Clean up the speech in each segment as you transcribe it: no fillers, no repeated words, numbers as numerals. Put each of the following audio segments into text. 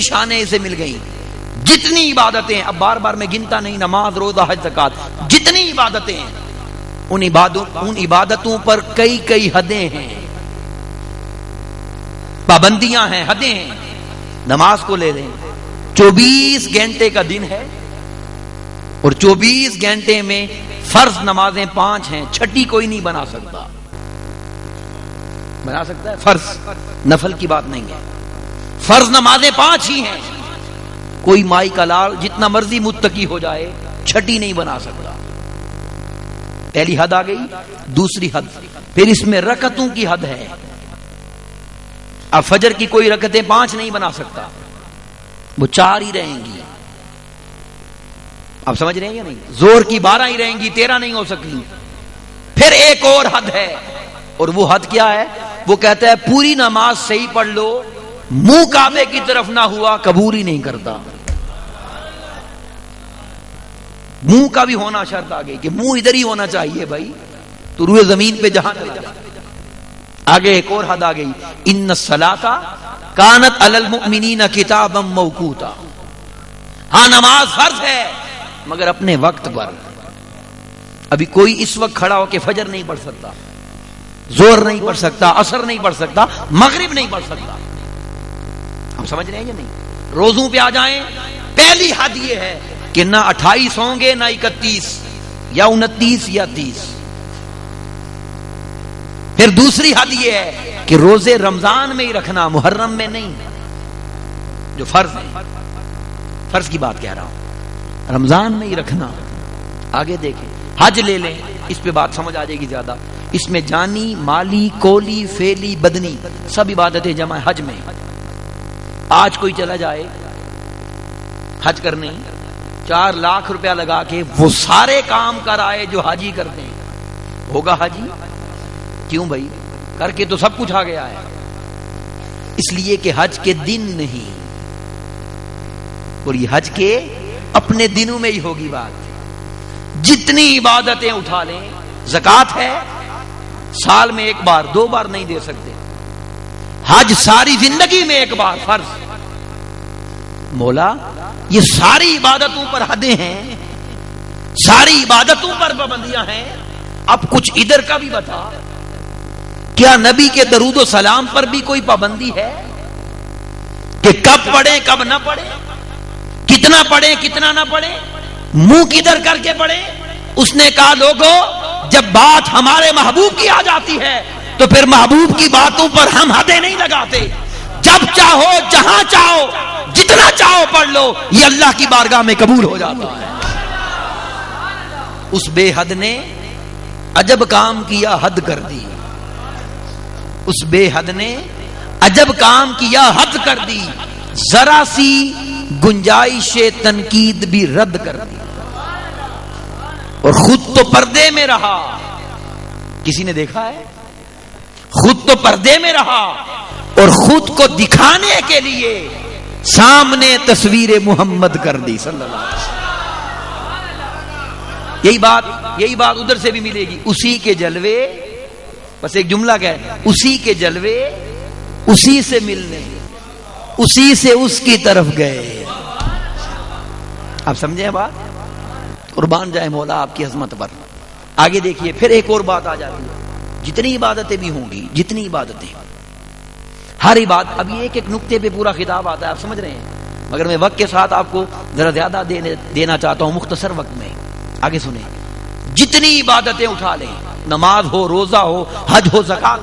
شانیں اسے مل گئی. جتنی عبادتیں، اب بار بار میں گنتا نہیں، نماز، روزہ، حج، زکات، جتنی عبادتیں ہیں ان عبادتوں پر کئی حدیں ہیں، پابندیاں ہیں، حدیں ہیں. نماز کو لے لیں، 24 گھنٹے کا دن ہے اور 24 گھنٹے میں فرض نمازیں 5 ہیں، چھٹی کوئی نہیں بنا سکتا. بنا سکتا ہے فرض؟ نفل کی بات نہیں ہے. فرض نمازیں 5 ہی ہیں. کوئی مائی کا لال جتنا مرضی متقی ہو جائے چھٹی نہیں بنا سکتا. پہلی حد آ گئی. دوسری حد پھر اس میں رکعتوں کی حد ہے. اب فجر کی کوئی رکعتیں 5 نہیں بنا سکتا، وہ 4 ہی رہیں گی. آپ سمجھ رہے ہیں یا نہیں؟ زور کی 12 ہی رہیں گی، 13 نہیں ہو سکتی. پھر ایک اور حد ہے، اور وہ حد کیا ہے؟ وہ کہتا ہے پوری نماز صحیح پڑھ لو، منہ کعبے کی طرف نہ ہوا قبول ہی نہیں کرتا. منہ کا بھی ہونا شرط آ گئی کہ منہ ادھر ہی ہونا چاہیے بھائی، تو روئے زمین پہ جہاں چلا جائے. آگے ایک اور حد آ گئی، ان الصلاۃ کانت علی المؤمنین کتابا موقوتا. ہاں نماز فرض ہے مگر اپنے وقت پر. ابھی کوئی اس وقت کھڑا ہو کے فجر نہیں پڑھ سکتا، زور نہیں پڑھ سکتا، عصر نہیں پڑھ سکتا، مغرب نہیں پڑھ سکتا. ہم سمجھ رہے ہیں یا نہیں؟ روزوں پہ آ جائیں، پہلی حد یہ ہے کہ نہ 28 ہوں گے، نہ 31 یا 29 یا 30. پھر دوسری حد یہ ہے کہ روزے رمضان میں ہی رکھنا، محرم میں نہیں، جو فرض ہے. فرض کی بات کہہ رہا ہوں، رمضان میں ہی رکھنا. آگے دیکھیں، حج لے لیں، اس پہ بات سمجھ آ جائے گی زیادہ. اس میں جانی، مالی، کولی، فعلی، بدنی سب عبادتیں جمع حج میں. آج کوئی چلا جائے حج کرنے، 4 لاکھ روپیہ لگا کے وہ سارے کام کرائے جو حاجی کرتے ہیں، ہوگا حاجی؟ کیوں بھائی؟ کر کے تو سب کچھ آ گیا ہے. اس لیے کہ حج کے دن نہیں، اور یہ حج کے اپنے دنوں میں ہی ہوگی بات. جتنی عبادتیں اٹھا لیں، زکات ہے سال میں 1 بار 2 بار نہیں دے سکتے، حج ساری زندگی میں 1 بار فرض. مولا یہ ساری عبادتوں پر حدیں ہیں، ساری عبادتوں پر پابندیاں ہیں. اب کچھ ادھر کا بھی بتا، کیا نبی کے درود و سلام پر بھی کوئی پابندی ہے کہ کب پڑھیں کب نہ پڑھیں، کتنا پڑھیں کتنا نہ پڑھیں، منہ کدھر کر کے پڑھیں؟ اس نے کہا لوگوں جب بات ہمارے محبوب کی آ جاتی ہے تو پھر محبوب کی باتوں پر ہم حدیں نہیں لگاتے. جب چاہو جہاں چاہو جتنا چاہو پڑھ لو، یہ اللہ کی بارگاہ میں قبول ہو جاتا ہے. اس بے حد نے عجب کام کیا، حد کر دی. اس بے حد نے عجب کام کیا، حد کر دی. ذرا سی گنجائش تنقید بھی رد کر دی، اور خود تو پردے میں رہا. کسی نے دیکھا ہے؟ خود تو پردے میں رہا اور خود کو دکھانے کے لیے سامنے تصویر محمد کر دی صلی اللہ علیہ وسلم. یہی بات ادھر سے بھی ملے گی. اسی کے جلوے، بس ایک جملہ کیا ہے، اسی کے جلوے اسی سے ملنے، اسی سے اس کی طرف گئے. آپ سمجھیں بات؟ قربان جائے مولا آپ کی عظمت پر. آگے دیکھیے پھر ایک اور بات آ جاتی ہے. جتنی عبادتیں بھی ہوں گی، جتنی عبادتیں، ہر عبادت، ابھی ایک نقطے پہ پورا خطاب آتا ہے، آپ سمجھ رہے ہیں، مگر میں وقت کے ساتھ آپ کو ذرا زیادہ دینا چاہتا ہوں مختصر وقت میں. آگے سنیں، جتنی عبادتیں اٹھا لیں، نماز ہو، روزہ ہو، حج ہو، زکات.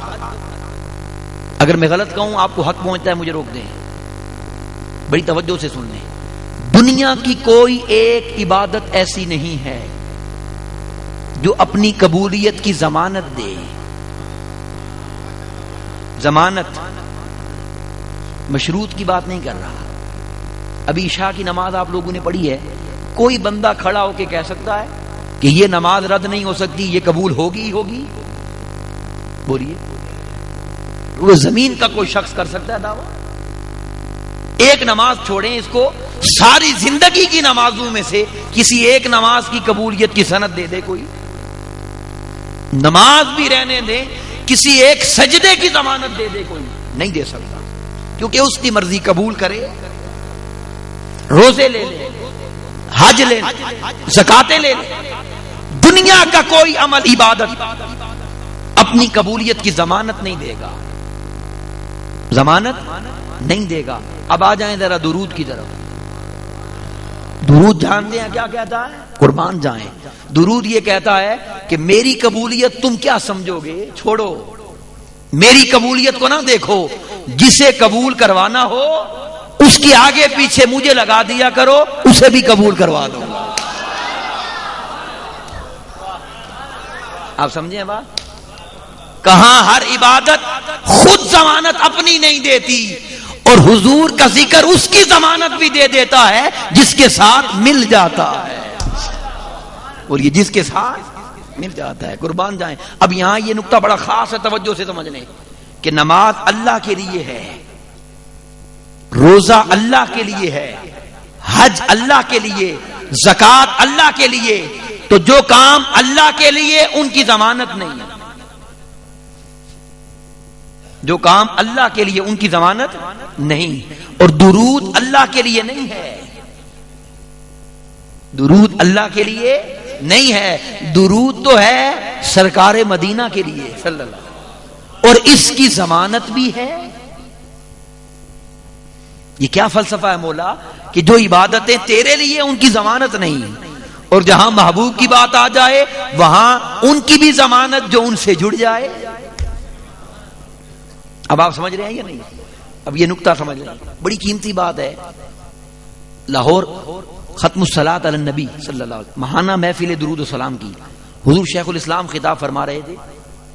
اگر میں غلط کہوں، آپ کو حق پہنچتا ہے، مجھے روک دیں، بڑی توجہ سے سن لیں. دنیا کی کوئی ایک عبادت ایسی نہیں ہے جو اپنی قبولیت کی ضمانت دے. ضمانت مشروط کی بات نہیں کر رہا. ابھی عشاء کی نماز آپ لوگوں نے پڑھی ہے، کوئی بندہ کھڑا ہو کے کہہ سکتا ہے کہ یہ نماز رد نہیں ہو سکتی، یہ قبول ہوگی ہی ہوگی؟ بولیے، وہ زمین کا کوئی شخص کر سکتا ہے دعویٰ؟ ایک نماز چھوڑیں، اس کو ساری زندگی کی نمازوں میں سے کسی ایک نماز کی قبولیت کی سند دے دے کوئی؟ نماز بھی رہنے دیں، کسی ایک سجدے کی ضمانت دے دے کوئی؟ نہیں دے سکتا، کیونکہ اس کی مرضی قبول کرے روزے لے لیں، حج لے لیں، زکاتیں لے لیں، دنیا کا کوئی عمل عبادت اپنی قبولیت کی ضمانت نہیں دے گا، ضمانت نہیں دے گا۔ اب آ جائیں ذرا درود کی طرف۔ درود جانتے ہیں کیا کہتا ہے؟ قربان جائیں، درود یہ کہتا ہے کہ میری قبولیت تم کیا سمجھو گے، چھوڑو، میری قبولیت کو نہ دیکھو، جسے قبول کروانا ہو اس کے آگے پیچھے مجھے لگا دیا کرو، اسے بھی قبول کروا دو گا۔ آپ سمجھیں بات؟ کہاں ہر عبادت خود ضمانت اپنی نہیں دیتی، اور حضور کا ذکر اس کی ضمانت بھی دے دیتا ہے جس کے ساتھ مل جاتا ہے، اور یہ جس کے ساتھ مل جاتا ہے۔ قربان جائیں، اب یہاں یہ نقطہ بڑا خاص ہے، توجہ سے سمجھنے کہ نماز اللہ کے لیے ہے، روزہ اللہ کے لیے ہے، حج اللہ کے لیے، زکات اللہ کے لیے، تو جو کام اللہ کے لیے ان کی ضمانت نہیں ہے، جو کام اللہ کے لیے ان کی ضمانت نہیں، اور درود اللہ کے لیے نہیں ہے، درود اللہ کے لیے نہیں ہے، درود تو ہے سرکار مدینہ کے لیے صلی اللہ علیہ وسلم، اور اس کی ضمانت بھی ہے۔ یہ کیا فلسفہ ہے مولا کہ جو عبادتیں تیرے لیے ان کی ضمانت نہیں، اور جہاں محبوب کی بات آ جائے وہاں ان کی بھی ضمانت جو ان سے جڑ جائے۔ اب آپ سمجھ رہے ہیں یا نہیں؟ اب یہ نقطہ سمجھ رہے ہیں، بڑی قیمتی بات ہے۔ لاہور ختم الصلاۃ علی النبی صلی اللہ علیہ وسلم ماہانہ محفل درود و سلام کی، حضور شیخ الاسلام خطاب فرما رہے تھے،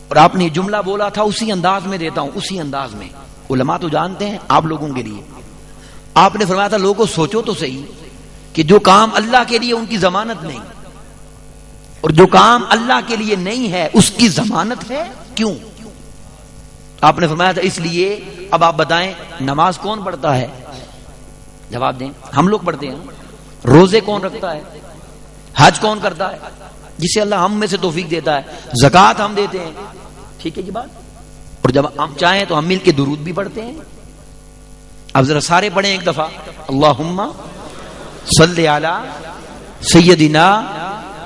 اور آپ نے جملہ بولا تھا، اسی انداز میں دیتا ہوں، اسی انداز میں، علماء تو جانتے ہیں، آپ لوگوں کے لیے آپ نے فرمایا تھا، لوگوں سوچو تو صحیح کہ جو کام اللہ کے لیے ان کی ضمانت نہیں، اور جو کام اللہ کے لیے نہیں ہے اس کی ضمانت ہے، کیوں؟ آپ نے فرمایا تھا اس لیے۔ اب آپ بتائیں نماز کون پڑھتا ہے؟ جواب دیں، ہم لوگ پڑھتے ہیں۔ روزے کون رکھتا ہے؟ حج کون کرتا ہے؟ جسے اللہ ہم میں سے توفیق دیتا ہے۔ زکات ہم دیتے ہیں، ٹھیک ہے جی بات، اور جب ہم چاہیں تو ہم مل کے درود بھی پڑھتے ہیں۔ اب ذرا سارے پڑھیں ایک دفعہ، اللہم صلی علی سیدنا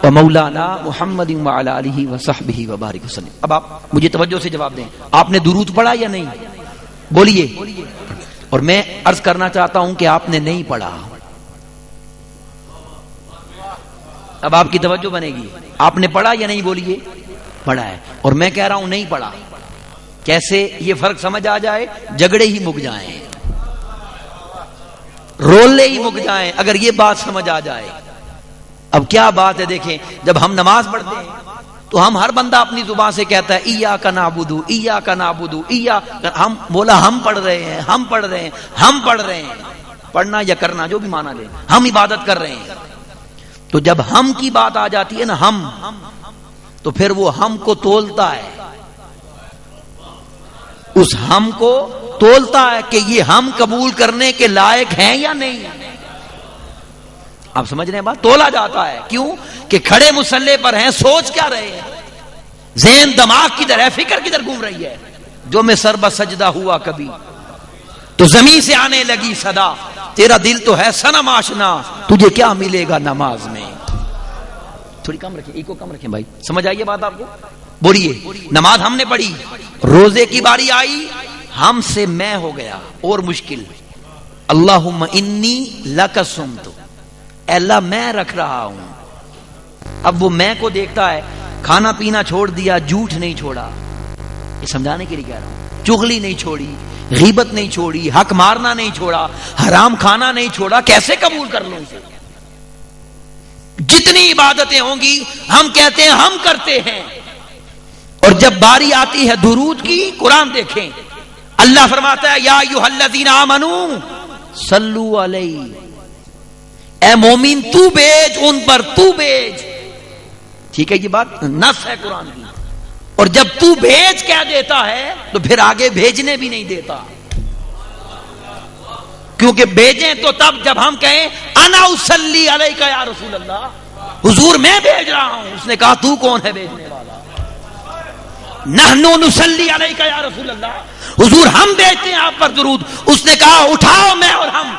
و مولانا محمد وعلی آلہ وصحبہ وبارک وسلم۔ اب آپ مجھے توجہ سے جواب دیں، آپ نے درود پڑھا یا نہیں؟ بولیے۔ اور میں عرض کرنا چاہتا ہوں کہ آپ نے نہیں پڑھا۔ اب آپ کی توجہ بنے گی، آپ نے پڑھا یا نہیں؟ بولیے۔ پڑھا ہے، اور میں کہہ رہا ہوں نہیں پڑھا۔ کیسے یہ فرق سمجھ آ جائے؟ جھگڑے ہی مک جائیں، رولے ہی مک جائیں اگر یہ بات سمجھ آ جائے۔ اب کیا بات ہے، دیکھیں جب ہم نماز پڑھتے ہیں تو ہم ہر بندہ اپنی زبان سے کہتا ہے ایاک نعبد ایاک نعبد ایاک، ہم بولا ہم پڑھ رہے ہیں، ہم پڑھ رہے ہیں، ہم پڑھ رہے ہیں، پڑھنا یا کرنا جو بھی معنی لے، ہم عبادت کر رہے ہیں۔ تو جب ہم کی بات آ جاتی ہے نا، ہم، تو پھر وہ ہم کو تولتا ہے، اس ہم کو تولتا ہے کہ یہ ہم قبول کرنے کے لائق ہیں یا نہیں۔ آپ سمجھ رہے ہیں بات؟ تولا جاتا ہے، کیوں کہ کھڑے مسلح پر ہیں، سوچ کیا رہے ہیں، ذہن دماغ کدھر ہے، فکر کدھر گھوم رہی ہے۔ جو میں سر بسجدہ ہوا کبھی تو زمین سے آنے لگی صدا، تیرا دل تو ہے صنم آشنا، تجھے کیا ملے گا نماز میں۔ تھوڑی کم رکھیں، ایکو کم رکھیں بھائی، سمجھ آئیے بات آپ کو؟ بولیے۔ نماز ہم نے پڑھی، روزے کی باری آئی، ہم سے میں ہو گیا اور مشکل، اللہم انی لک صمت، اے اللہ میں رکھ رہا ہوں۔ اب وہ میں کو دیکھتا ہے، کھانا پینا چھوڑ دیا، جھوٹ نہیں چھوڑا، یہ سمجھانے کے لیے کہہ رہا ہوں، چغلی نہیں چھوڑی، غیبت نہیں چھوڑی، حق مارنا نہیں چھوڑا، حرام کھانا نہیں چھوڑا، کیسے قبول کر لوں اسے؟ جتنی عبادتیں ہوں گی ہم کہتے ہیں ہم کرتے ہیں، اور جب باری آتی ہے درود کی، قرآن دیکھیں، اللہ فرماتا ہے یا ایھا الذین آمنوا صلوا علیہ، اے مومن تو بیج ان پر، تو بیج، ٹھیک ہے یہ بات نص ہے قرآن کی، اور جب تو بھیج کہہ دیتا ہے تو پھر آگے بھیجنے بھی نہیں دیتا، کیونکہ بھیجیں تو تب جب ہم کہیں انا اصلی علیک یا رسول اللہ، حضور میں بھیج رہا ہوں۔ اس نے کہا تو کون ہے بھیجنے والا؟ نحنو نصلی علیک یا رسول اللہ، حضور ہم بھیجتے ہیں آپ پر درود۔ اس نے کہا اٹھاؤ میں اور ہم